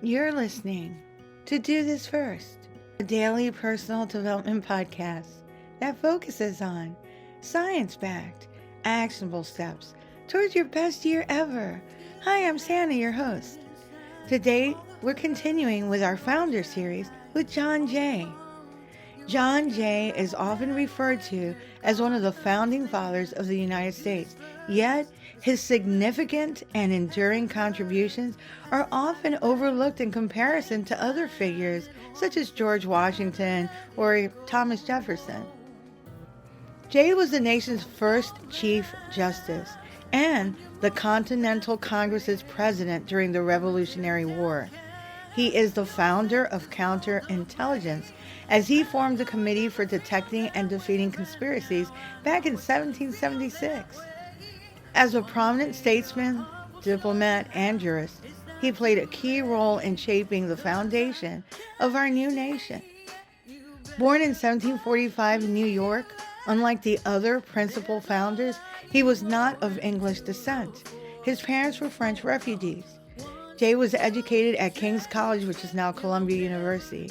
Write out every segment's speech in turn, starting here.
You're listening to Do This First, a daily personal development podcast that focuses on science-backed, actionable steps towards your best year ever. Hi, I'm Santa, your host. Today, we're continuing with our Founder series with John Jay. John Jay is often referred to as one of the founding fathers of the United States, yet his significant and enduring contributions are often overlooked in comparison to other figures such as George Washington or Thomas Jefferson. Jay was the nation's first Chief Justice and the Continental Congress's president during the Revolutionary War. He is the founder of counterintelligence, as he formed the Committee for Detecting and Defeating Conspiracies back in 1776. As a prominent statesman, diplomat, and jurist, he played a key role in shaping the foundation of our new nation. Born in 1745 in New York, unlike the other principal founders, he was not of English descent. His parents were French refugees. Jay was educated at King's College, which is now Columbia University,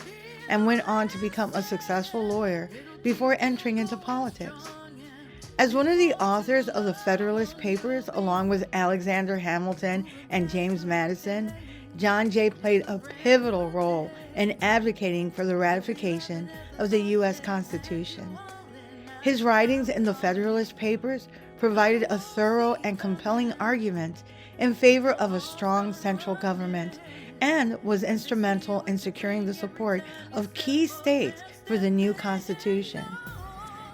and went on to become a successful lawyer before entering into politics. As one of the authors of the Federalist Papers, along with Alexander Hamilton and James Madison, John Jay played a pivotal role in advocating for the ratification of the U.S. Constitution. His writings in the Federalist Papers provided a thorough and compelling argument in favor of a strong central government and was instrumental in securing the support of key states for the new Constitution.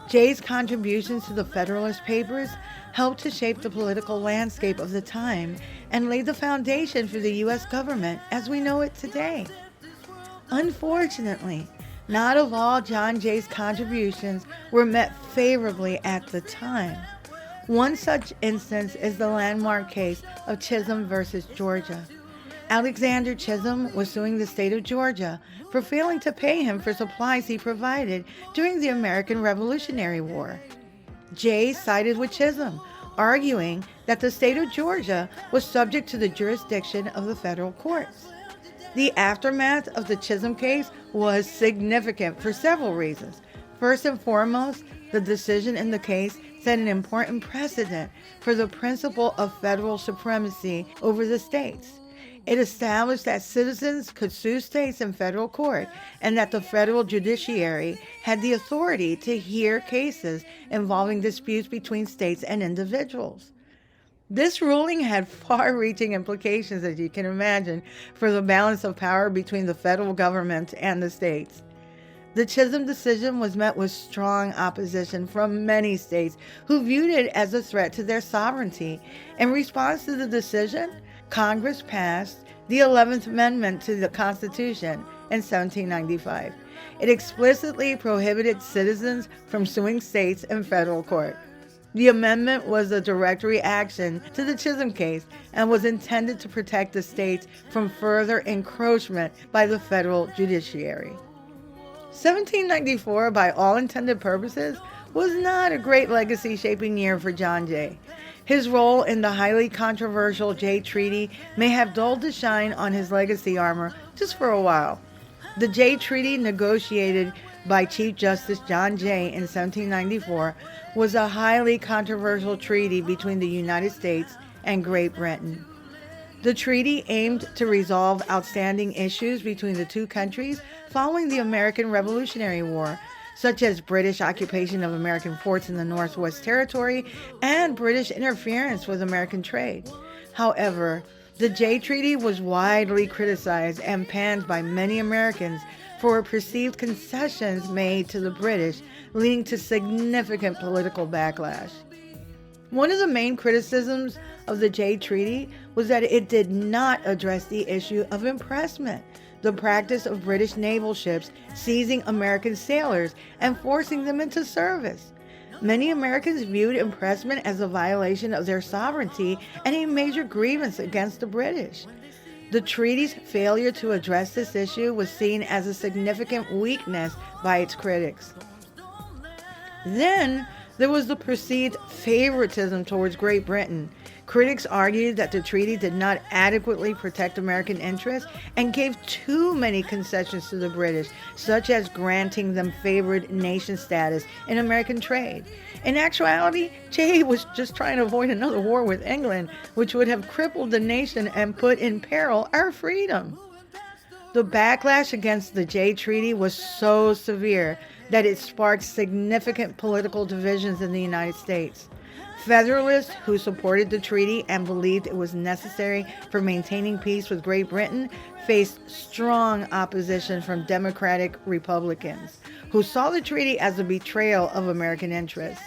Jay's contributions to the Federalist Papers helped to shape the political landscape of the time and laid the foundation for the U.S. government as we know it today. Unfortunately, not of all John Jay's contributions were met favorably at the time. One such instance is the landmark case of Chisholm versus Georgia. Alexander Chisholm was suing the state of Georgia for failing to pay him for supplies he provided during the American Revolutionary War. Jay sided with Chisholm, arguing that the state of Georgia was subject to the jurisdiction of the federal courts. The aftermath of the Chisholm case was significant for several reasons. First and foremost, the decision in the case set an important precedent for the principle of federal supremacy over the states. It established that citizens could sue states in federal court and that the federal judiciary had the authority to hear cases involving disputes between states and individuals. This ruling had far-reaching implications, as you can imagine, for the balance of power between the federal government and the states. The Chisholm decision was met with strong opposition from many states who viewed it as a threat to their sovereignty. In response to the decision, Congress passed the 11th Amendment to the Constitution in 1795. It explicitly prohibited citizens from suing states in federal court. The amendment was a direct reaction to the Chisholm case and was intended to protect the states from further encroachment by the federal judiciary. 1794, by all intended purposes, was not a great legacy-shaping year for John Jay. His role in the highly controversial Jay Treaty may have dulled the shine on his legacy armor just for a while. The Jay Treaty, negotiated by Chief Justice John Jay in 1794, was a highly controversial treaty between the United States and Great Britain. The treaty aimed to resolve outstanding issues between the two countries following the American Revolutionary War, such as British occupation of American forts in the Northwest Territory and British interference with American trade. However, the Jay Treaty was widely criticized and panned by many Americans for perceived concessions made to the British, leading to significant political backlash. One of the main criticisms of the Jay Treaty was that it did not address the issue of impressment, the practice of British naval ships seizing American sailors and forcing them into service. Many Americans viewed impressment as a violation of their sovereignty and a major grievance against the British. The treaty's failure to address this issue was seen as a significant weakness by its critics. Then there was the perceived favoritism towards Great Britain. Critics argued that the treaty did not adequately protect American interests and gave too many concessions to the British, such as granting them favored nation status in American trade. In actuality, Jay was just trying to avoid another war with England, which would have crippled the nation and put in peril our freedom. The backlash against the Jay Treaty was so severe that it sparked significant political divisions in the United States. Federalists who supported the treaty and believed it was necessary for maintaining peace with Great Britain faced strong opposition from Democratic Republicans, who saw the treaty as a betrayal of American interests.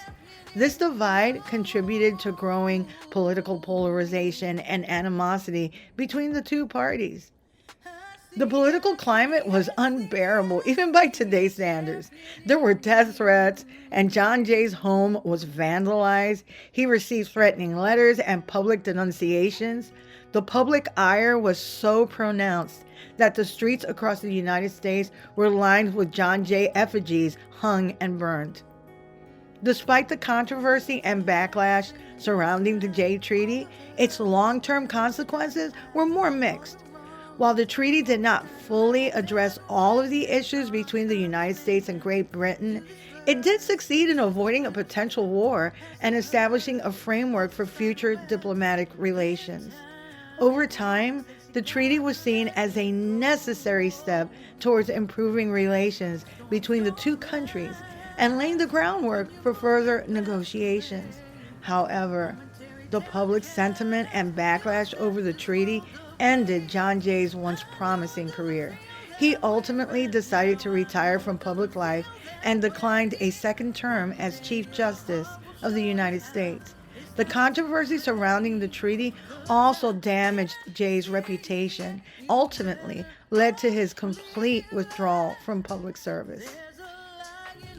This divide contributed to growing political polarization and animosity between the two parties. The political climate was unbearable, even by today's standards. There were death threats, and John Jay's home was vandalized. He received threatening letters and public denunciations. The public ire was so pronounced that the streets across the United States were lined with John Jay effigies hung and burned. Despite the controversy and backlash surrounding the Jay Treaty, its long-term consequences were more mixed. While the treaty did not fully address all of the issues between the United States and Great Britain, it did succeed in avoiding a potential war and establishing a framework for future diplomatic relations. Over time, the treaty was seen as a necessary step towards improving relations between the two countries and laying the groundwork for further negotiations. However, the public sentiment and backlash over the treaty ended John Jay's once promising career. He ultimately decided to retire from public life and declined a second term as Chief Justice of the United States. The controversy surrounding the treaty also damaged Jay's reputation, ultimately led to his complete withdrawal from public service.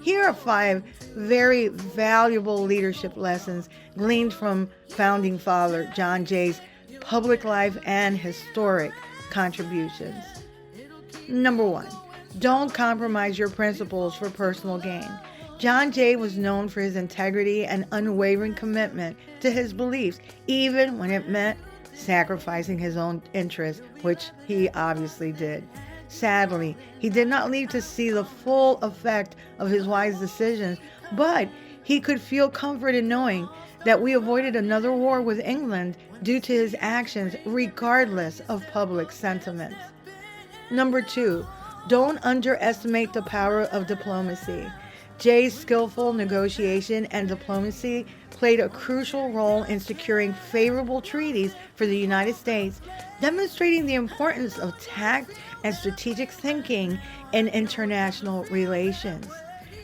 Here are 5 very valuable leadership lessons gleaned from founding father John Jay's public life and historic contributions. Number 1, don't compromise your principles for personal gain. John Jay was known for his integrity and unwavering commitment to his beliefs, even when it meant sacrificing his own interests, which he obviously did. Sadly, he did not live to see the full effect of his wise decisions, but he could feel comfort in knowing that we avoided another war with England due to his actions, regardless of public sentiments. Number 2, don't underestimate the power of diplomacy. Jay's skillful negotiation and diplomacy played a crucial role in securing favorable treaties for the United States, demonstrating the importance of tact and strategic thinking in international relations.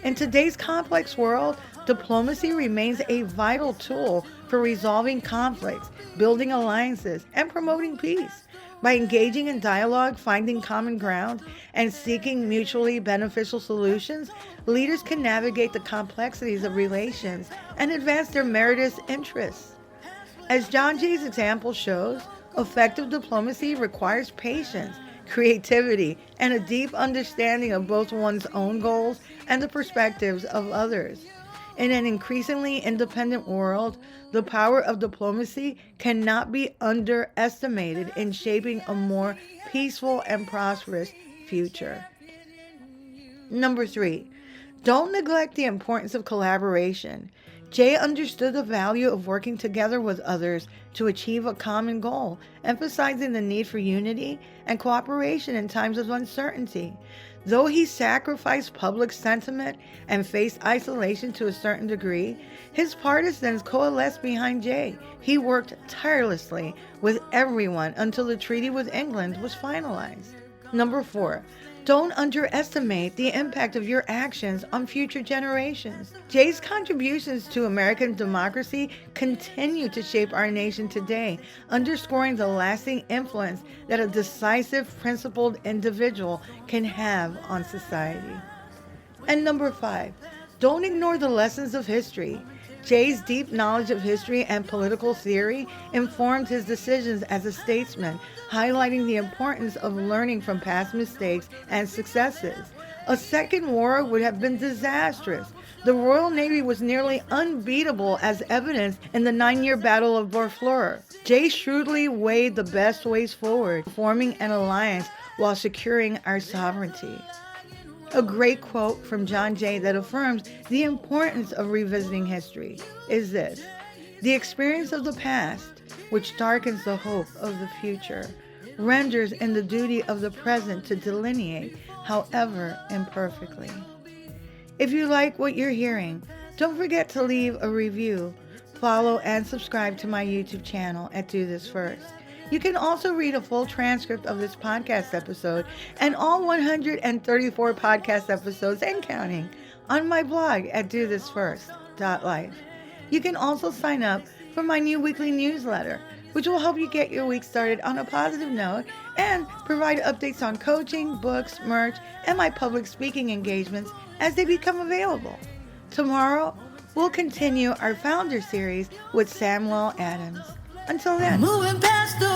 In today's complex world, diplomacy remains a vital tool for resolving conflicts, building alliances, and promoting peace. By engaging in dialogue, finding common ground, and seeking mutually beneficial solutions, leaders can navigate the complexities of relations and advance their meritorious interests. As John Jay's example shows, effective diplomacy requires patience, creativity, and a deep understanding of both one's own goals and the perspectives of others. In an increasingly independent world, the power of diplomacy cannot be underestimated in shaping a more peaceful and prosperous future. Number 3, don't neglect the importance of collaboration. Jay understood the value of working together with others to achieve a common goal, emphasizing the need for unity and cooperation in times of uncertainty. Though he sacrificed public sentiment and faced isolation to a certain degree, his partisans coalesced behind Jay. He worked tirelessly with everyone until the treaty with England was finalized. Number 4, don't underestimate the impact of your actions on future generations. Jay's contributions to American democracy continue to shape our nation today, underscoring the lasting influence that a decisive, principled individual can have on society. And number 5, don't ignore the lessons of history. Jay's deep knowledge of history and political theory informed his decisions as a statesman, highlighting the importance of learning from past mistakes and successes. A second war would have been disastrous. The Royal Navy was nearly unbeatable, as evidenced in the 9-year Battle of Barfleur. Jay shrewdly weighed the best ways forward, forming an alliance while securing our sovereignty. A great quote from John Jay that affirms the importance of revisiting history is this: "The experience of the past, which darkens the hope of the future, renders in the duty of the present to delineate, however imperfectly." If you like what you're hearing, don't forget to leave a review, follow and subscribe to my YouTube channel at Do This First. You can also read a full transcript of this podcast episode and all 134 podcast episodes and counting on my blog at dothisfirst.life. You can also sign up for my new weekly newsletter, which will help you get your week started on a positive note and provide updates on coaching, books, merch, and my public speaking engagements as they become available. Tomorrow, we'll continue our Founder series with Samuel Adams. Until then. Moving past the